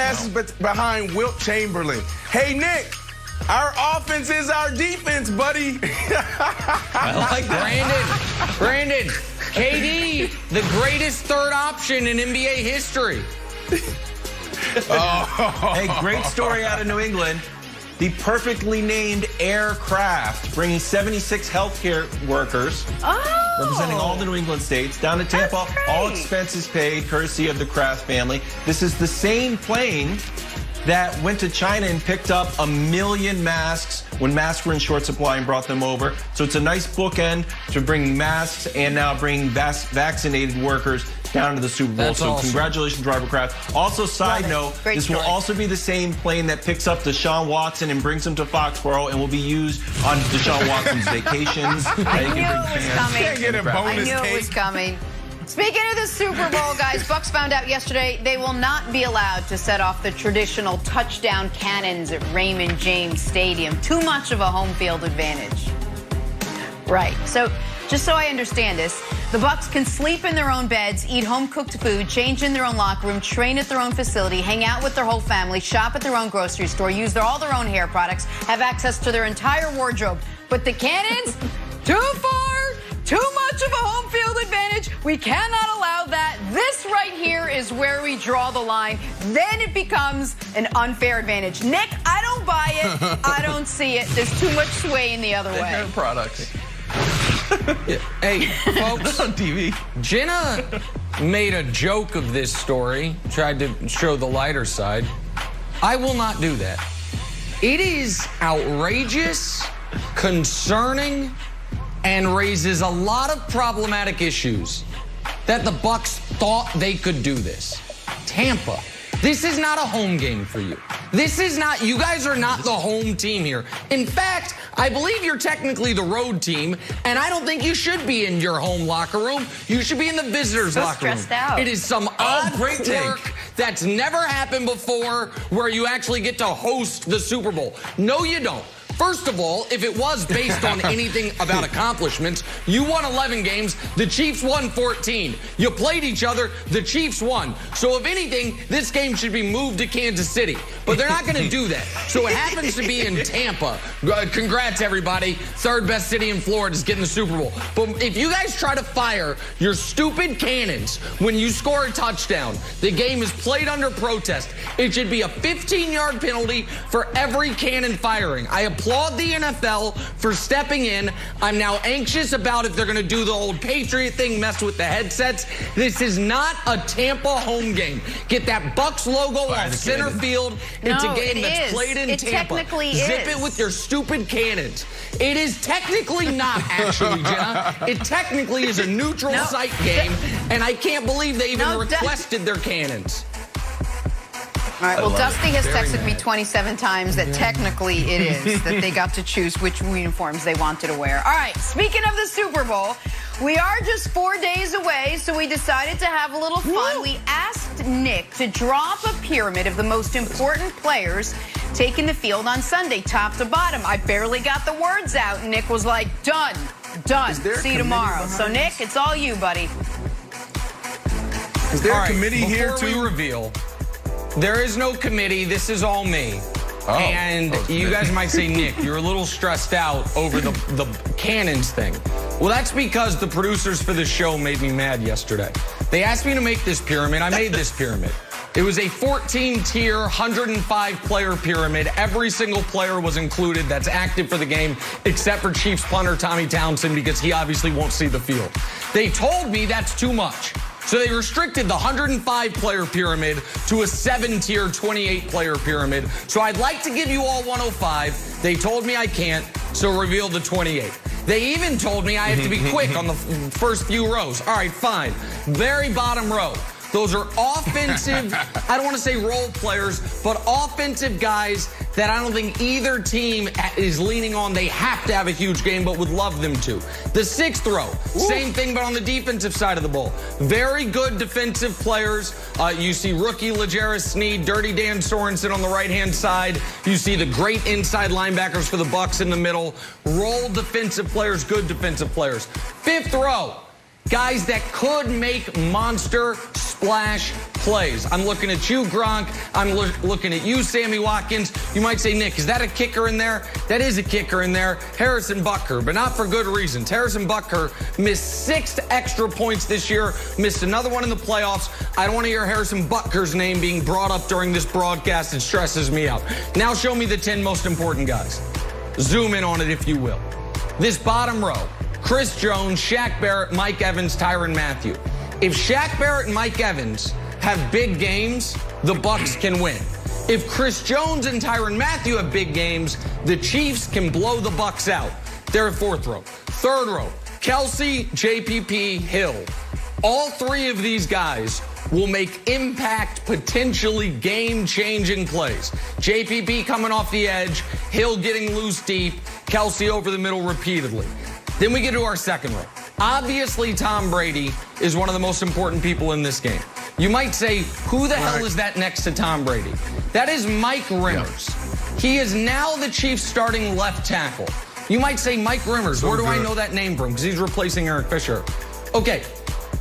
passes behind Wilt Chamberlain. Hey, Nick, our offense is our defense, buddy. I like that. Brandon, KD, the greatest third option in NBA history. Hey, great story out of New England. The perfectly named aircraft, bringing 76 healthcare workers, representing all the New England states, down to Tampa. All expenses paid, courtesy of the Kraft family. This is the same plane that went to China and picked up 1 million masks when masks were in short supply and brought them over. So it's a nice bookend to bring masks and now bring vaccinated workers down to the Super Bowl. That's so awesome. Congratulations, Driver Craft. Also, side note, this will also be the same plane that picks up Deshaun Watson and brings him to Foxborough and will be used on Deshaun Watson's vacations. I knew it was coming. Can't get a bonus I knew it was coming. Speaking of the Super Bowl, guys, Bucks found out yesterday they will not be allowed to set off the traditional touchdown cannons at Raymond James Stadium. Too much of a home field advantage. Right. So, just so I understand this, the Bucks can sleep in their own beds, eat home-cooked food, change in their own locker room, train at their own facility, hang out with their whole family, shop at their own grocery store, use all their own hair products, have access to their entire wardrobe. But the cannons, too far, too much of a home field advantage. We cannot allow that. This right here is where we draw the line. Then it becomes an unfair advantage. Nick, I don't buy it. I don't see it. There's too much sway in the other way. Hair products. Hey, folks, on TV. Jenna made a joke of this story, tried to show the lighter side. I will not do that. It is outrageous, concerning, and raises a lot of problematic issues that the Bucks thought they could do this. Tampa, this is not a home game for you. This is not, you guys are not the home team here. In fact, I believe you're technically the road team, and I don't think you should be in your home locker room. You should be in the visitors' locker room. Out. It is some odd quirk that's never happened before where you actually get to host the Super Bowl. No, you don't. First of all, if it was based on anything about accomplishments, you won 11 games, the Chiefs won 14. You played each other, the Chiefs won. So if anything, this game should be moved to Kansas City. But they're not going to do that. So it happens to be in Tampa. Congrats, everybody. Third best city in Florida is getting the Super Bowl. But if you guys try to fire your stupid cannons when you score a touchdown, the game is played under protest. It should be a 15-yard penalty for every cannon firing. I applaud the NFL for stepping in. I'm now anxious about if they're going to do the old Patriot thing, mess with the headsets. This is not a Tampa home game. Get that Bucks logo off center field. It's a game that's played in Tampa. Technically Zip it with your stupid cannons. It is technically not, actually, Jenna. It technically is a neutral site game, and I can't believe they even requested their cannons. All right, well, Dusty has texted me 27 times that technically it is, that they got to choose which uniforms they wanted to wear. All right, speaking of the Super Bowl, we are just 4 days away, so we decided to have a little fun. We asked Nick to drop a pyramid of the most important players taking the field on Sunday, top to bottom. I barely got the words out, and Nick was like, done, done, see you tomorrow. So, Nick, it's all you, buddy. Is there a committee here, too? Before we reveal, there is no committee. This is all me. And you guys might say, Nick, you're a little stressed out over the cannons thing. Well, that's because the producers for the show made me mad yesterday. They asked me to make this pyramid. I made this pyramid. It was a 14-tier, 105-player pyramid. Every single player was included that's active for the game, except for Chiefs punter Tommy Townsend, because he obviously won't see the field. They told me that's too much. So they restricted the 105-player pyramid to a 7-tier, 28-player pyramid. So I'd like to give you all 105. They told me I can't, so reveal the 28. They even told me I have to be quick on the first few rows. All right, fine. Very bottom row. Those are offensive, I don't want to say role players, but offensive guys that I don't think either team is leaning on. They have to have a huge game, but would love them to. The sixth row, same thing, but on the defensive side of the ball. Very good defensive players. You see rookie L'Jarius Sneed, Dirty Dan Sorensen on the right-hand side. You see the great inside linebackers for the Bucks in the middle. Role defensive players, good defensive players. Fifth row. Guys that could make monster splash plays. I'm looking at you, Gronk. I'm looking at you, Sammy Watkins. You might say, Nick, is that a kicker in there? That is a kicker in there. Harrison Butker, but not for good reasons. Harrison Butker missed 6 extra points this year, missed another one in the playoffs. I don't want to hear Harrison Butker's name being brought up during this broadcast. It stresses me out. Now show me the 10 most important guys. Zoom in on it, if you will. This bottom row, Chris Jones, Shaq Barrett, Mike Evans, Tyrann Mathieu. If Shaq Barrett and Mike Evans have big games, the Bucs can win. If Chris Jones and Tyrann Mathieu have big games, the Chiefs can blow the Bucs out. They're at 4th row. 3rd row, Kelsey, JPP, Hill. All 3 of these guys will make impact, potentially game-changing plays. JPP coming off the edge, Hill getting loose deep, Kelsey over the middle repeatedly. Then we get to our 2nd row. Obviously, Tom Brady is one of the most important people in this game. You might say, who the hell is that next to Tom Brady? That is Mike Rimmers. Yeah. He is now the Chiefs' starting left tackle. You might say, Mike Rimmers, where do I know that name from? Because he's replacing Eric Fisher. Okay,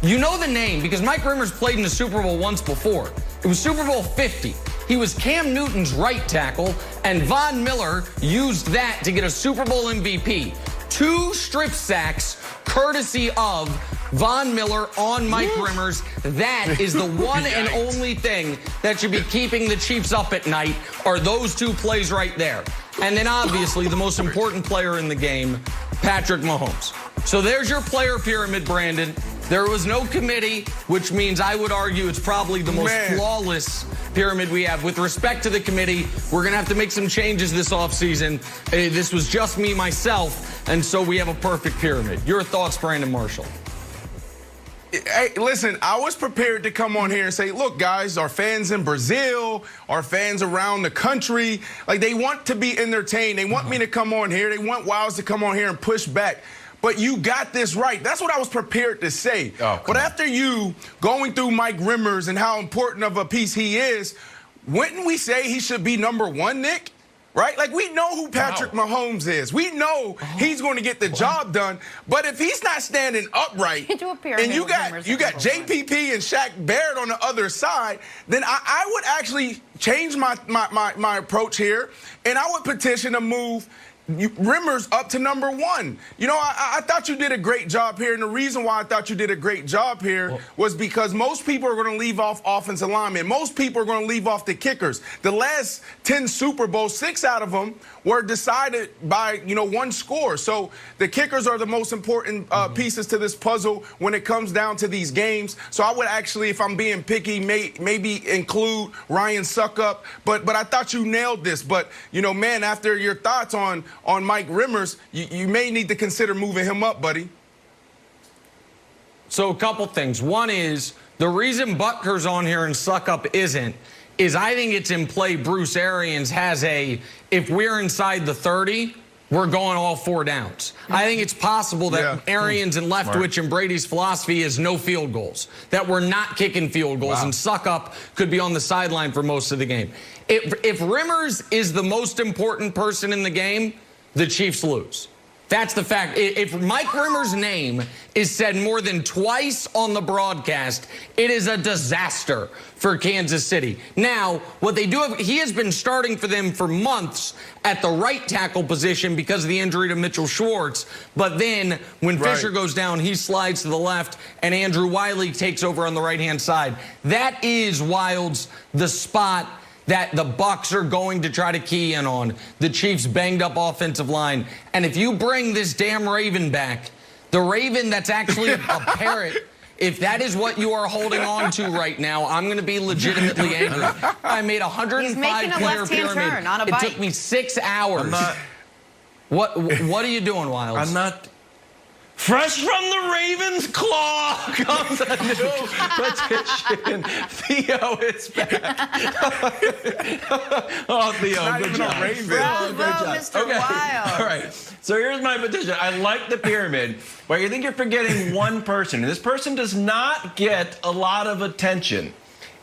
you know the name because Mike Rimmers played in the Super Bowl once before. It was Super Bowl 50. He was Cam Newton's right tackle, and Von Miller used that to get a Super Bowl MVP. 2 strip sacks courtesy of Von Miller on Mike Rimmers. That is the one and only thing that should be keeping the Chiefs up at night are those 2 plays right there. And then obviously the most important player in the game, Patrick Mahomes. So there's your player pyramid, Brandon. There was no committee, which means I would argue it's probably the most flawless pyramid we have. With respect to the committee, we're going to have to make some changes this offseason. This was just me, myself, and so we have a perfect pyramid. Your thoughts, Brandon Marshall? Hey, listen, I was prepared to come on here and say, look, guys, our fans in Brazil, our fans around the country, like they want to be entertained. They want me to come on here. They want Wiles to come on here and push back. But you got this right. That's what I was prepared to say. But after you going through Mike Rimmers and how important of a piece he is, wouldn't we say he should be number 1, Nick? Right? Like, we know who Patrick Mahomes is. We know he's going to get the job done. But if he's not standing upright, and you got JPP and Shaq Barrett on the other side, then I would actually change my approach here, and I would petition a move Rimmers up to number 1. You know, I thought you did a great job here, and the reason why I thought you did a great job here was because most people are going to leave off offensive linemen. Most people are going to leave off the kickers. The last 10 Super Bowls, 6 out of them were decided by, 1 score. So the kickers are the most important pieces to this puzzle when it comes down to these games. So I would actually, if I'm being picky, maybe include Ryan Suckup. But I thought you nailed this. But, man, after your thoughts on Mike Rimmers, you may need to consider moving him up, buddy. So a couple things. One is the reason Butker's on here and Suckup isn't is I think it's in play Bruce Arians has if we're inside the 30, we're going all 4 downs. I think it's possible that Arians and Leftwich and Brady's philosophy is no field goals, that we're not kicking field goals, and Suckup could be on the sideline for most of the game. If Rimmers is the most important person in the game, the Chiefs lose. That's the fact. If Mike Rimmers' name is said more than twice on the broadcast, it is a disaster for Kansas City. Now, what they do, he has been starting for them for months at the right tackle position because of the injury to Mitchell Schwartz. But then when Fisher goes down, he slides to the left, and Andrew Wiley takes over on the right-hand side. That is, Wilds, the spot that the Bucs are going to try to key in on. The Chiefs' banged-up offensive line. And if you bring this damn Raven back, the Raven that's actually a parrot, if that is what you are holding on to right now, I'm going to be legitimately angry. I made a 105-player pyramid. Turn on a bike. It took me 6 hours. What are you doing, Wiles? I'm not... Fresh from the Ravens' claw comes a new petition. Theo is back. Oh, Theo, good job. Bravo, Mr. Wiles. All right. So here's my petition. I like the pyramid, but you think you're forgetting one person. And this person does not get a lot of attention.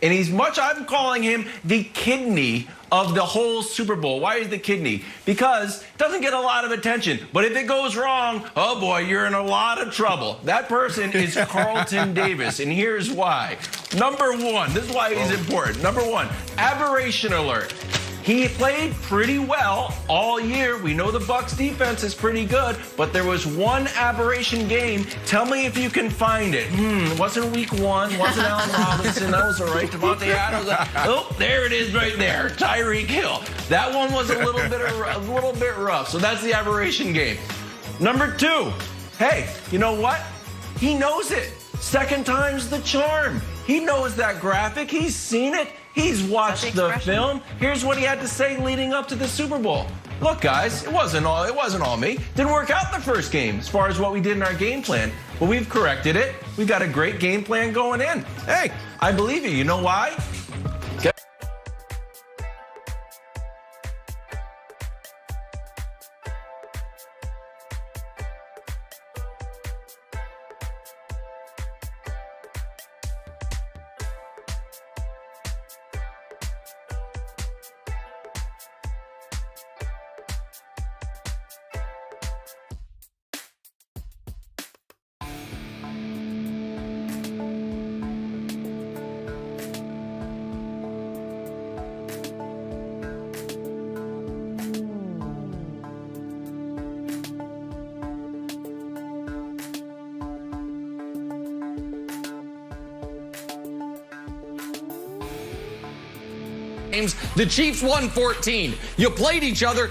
And I'm calling him the kidney of the whole Super Bowl. Why is the kidney? Because it doesn't get a lot of attention. But if it goes wrong, oh boy, you're in a lot of trouble. That person is Carlton Davis, and here's why. Number one, this is why he's important. Number one, aberration alert. He played pretty well all year. We know the Bucs defense is pretty good, but there was one aberration game. Tell me if you can find it. Wasn't week 1, wasn't Allen Robinson. That was all right. Devontae Adams. Oh, there it is right there. Tyreek Hill. That one was a little bit rough. So that's the aberration game. Number 2. Hey, you know what? He knows it. Second time's the charm. He knows that graphic. He's seen it. He's watched the film. Here's what he had to say leading up to the Super Bowl. Look, guys, it wasn't all me. Didn't work out the first game as far as what we did in our game plan, but we've corrected it. We got a great game plan going in. Hey, I believe you. You know why? The Chiefs won 14. You played each other.